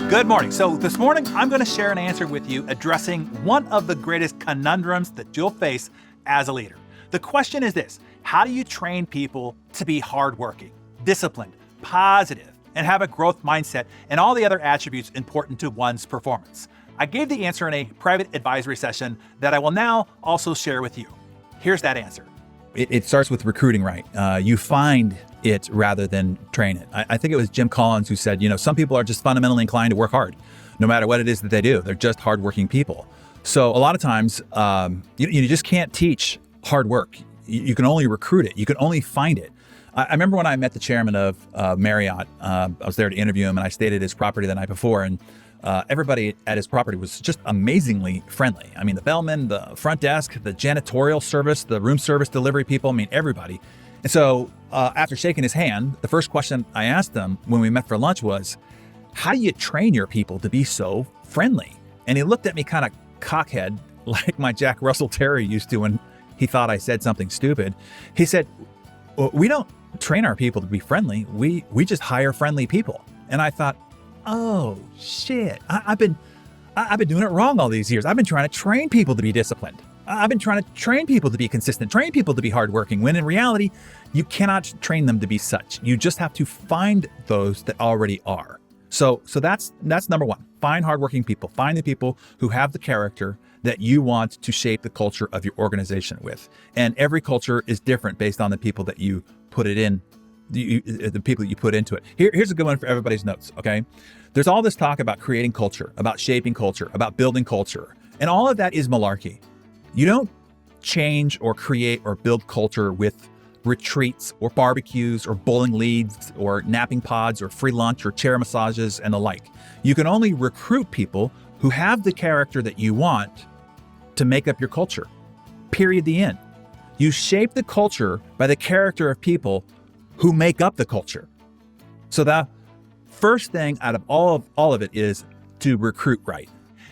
Good morning. So this morning, I'm going to share an answer with you addressing one of the greatest conundrums that you'll face as a leader. The question is this: how do you train people to be hardworking, disciplined, positive, and have a growth mindset and all the other attributes important to one's performance? I gave the answer in a private advisory session that I will now also share with you. Here's that answer. It starts with recruiting right. You find it rather than train it. I think it was Jim Collins who said, some people are just fundamentally inclined to work hard, no matter what it is that they do. They're just hardworking people. So a lot of times, you just can't teach hard work. You can only recruit it. You can only find it. I remember when I met the chairman of Marriott, I was there to interview him, and I stayed at his property the night before, and everybody at his property was just amazingly friendly. I mean, the bellman, the front desk, the janitorial service, the room service delivery people, everybody. And so after shaking his hand, the first question I asked him when we met for lunch was, how do you train your people to be so friendly? And he looked at me kind of cockhead, like my Jack Russell Terrier used to when he thought I said something stupid. He said, well, we don't train our people to be friendly. We just hire friendly people. And I thought, oh shit, I've been doing it wrong all these years. I've been trying to train people to be disciplined. I've been trying to train people to be consistent, train people to be hardworking, when in reality, you cannot train them to be such. You just have to find those that already are. So that's number one. Find hardworking people. Find the people who have the character that you want to shape the culture of your organization with. And every culture is different based on the people that you put it in, the people that you put into it. Here's a good one for everybody's notes, okay? There's all this talk about creating culture, about shaping culture, about building culture. And all of that is malarkey. You don't change or create or build culture with retreats or barbecues or bowling leagues or napping pods or free lunch or chair massages and the like. You can only recruit people who have the character that you want to make up your culture. Period, the end. You shape the culture by the character of people who make up the culture. So the first thing out of all of it is to recruit right.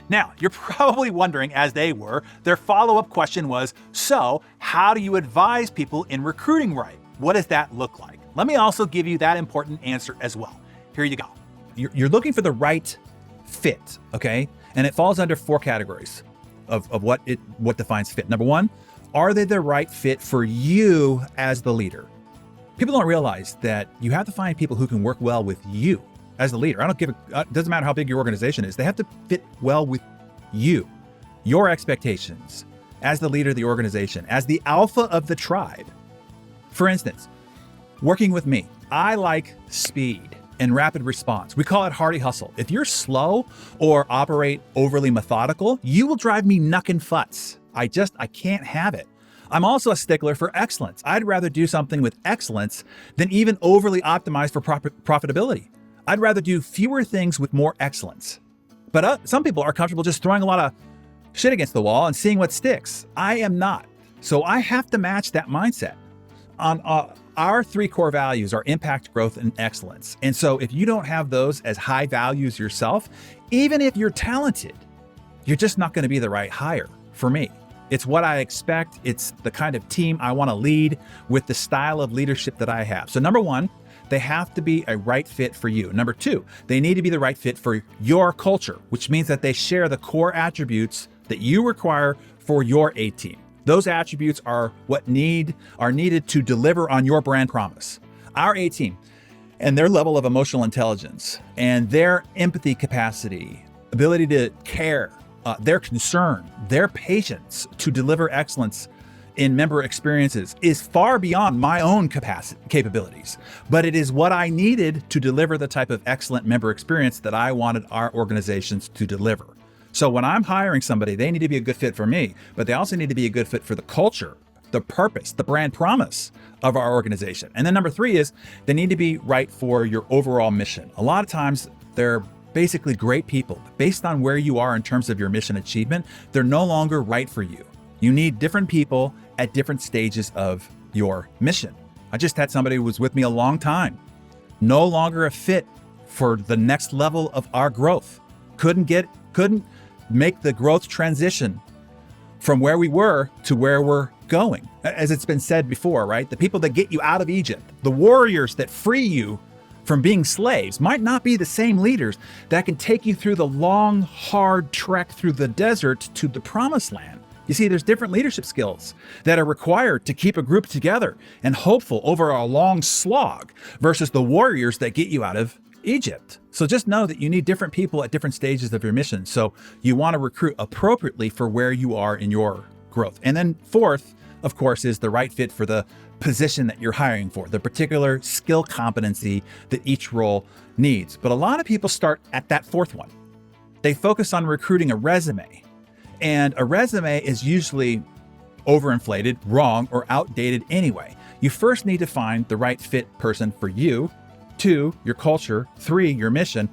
Now, you're probably wondering, as they were, their follow-up question was, so how do you advise people in recruiting right? What does that look like? Let me also give you that important answer as well. Here you go. You're looking for the right fit, okay? And it falls under four categories of what defines fit. Number one, are they the right fit for you as the leader? People don't realize that you have to find people who can work well with you as the leader. It doesn't matter how big your organization is. They have to fit well with you, your expectations as the leader of the organization, as the alpha of the tribe. For instance, working with me, I like speed and rapid response. We call it hardy hustle. If you're slow or operate overly methodical, you will drive me knuckin' futz. I can't have it. I'm also a stickler for excellence. I'd rather do something with excellence than even overly optimized for profitability. I'd rather do fewer things with more excellence. But some people are comfortable just throwing a lot of shit against the wall and seeing what sticks. I am not. So I have to match that mindset. On our three core values are impact, growth, and excellence. And so if you don't have those as high values yourself, even if you're talented, you're just not going to be the right hire for me. It's what I expect. It's the kind of team I want to lead with the style of leadership that I have. So number one, they have to be a right fit for you. Number two, they need to be the right fit for your culture, which means that they share the core attributes that you require for your A team. Those attributes are needed to deliver on your brand promise. Our A team and their level of emotional intelligence and their empathy capacity, ability to care, their concern, their patience to deliver excellence in member experiences is far beyond my own capabilities, but it is what I needed to deliver the type of excellent member experience that I wanted our organizations to deliver. So when I'm hiring somebody, they need to be a good fit for me, but they also need to be a good fit for the culture, the purpose, the brand promise of our organization. And then number three is they need to be right for your overall mission. A lot of times they're basically great people, but based on where you are in terms of your mission achievement, they're no longer right for you. You need different people at different stages of your mission. I just had somebody who was with me a long time, no longer a fit for the next level of our growth. Couldn't make the growth transition from where we were to where we're going. As it's been said before, right? The people that get you out of Egypt, the warriors that free you from being slaves might not be the same leaders that can take you through the long, hard trek through the desert to the promised land. You see, there's different leadership skills that are required to keep a group together and hopeful over a long slog versus the warriors that get you out of Egypt. So just know that you need different people at different stages of your mission. So you want to recruit appropriately for where you are in your growth. And then fourth, of course, is the right fit for the position that you're hiring for, the particular skill competency that each role needs. But a lot of people start at that fourth one. They focus on recruiting a resume. And a resume is usually overinflated, wrong, or outdated anyway. You first need to find the right fit person for you, 2, your culture, 3, your mission,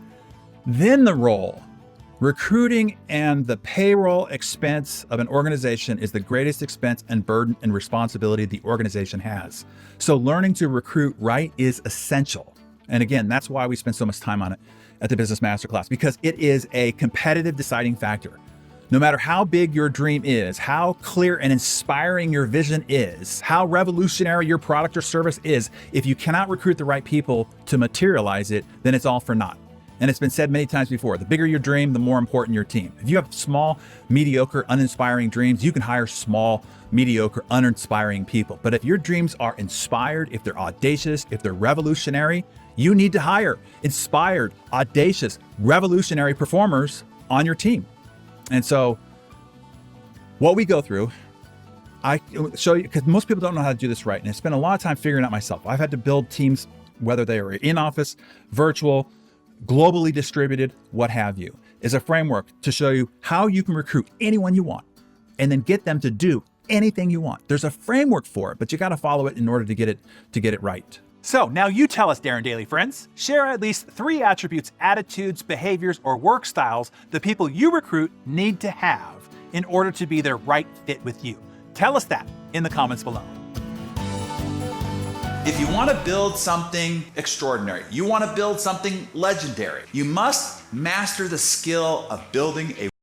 then the role. Recruiting and the payroll expense of an organization is the greatest expense and burden and responsibility the organization has. So learning to recruit right is essential. And again, that's why we spend so much time on it at the Business Masterclass, because it is a competitive deciding factor. No matter how big your dream is, how clear and inspiring your vision is, how revolutionary your product or service is, if you cannot recruit the right people to materialize it, then it's all for naught. And it's been said many times before, the bigger your dream, the more important your team. If you have small, mediocre, uninspiring dreams, you can hire small, mediocre, uninspiring people. But if your dreams are inspired, if they're audacious, if they're revolutionary, you need to hire inspired, audacious, revolutionary performers on your team. And so what we go through, I show you, because most people don't know how to do this right. And I spent a lot of time figuring out myself. I've had to build teams, whether they are in office, virtual, globally distributed, what have you, is a framework to show you how you can recruit anyone you want and then get them to do anything you want. There's a framework for it, but you got to follow it in order to get it right. So now you tell us, Darren Daily friends, share at least 3 attributes, attitudes, behaviors, or work styles the people you recruit need to have in order to be their right fit with you. Tell us that in the comments below. If you want to build something extraordinary, you want to build something legendary, you must master the skill of building a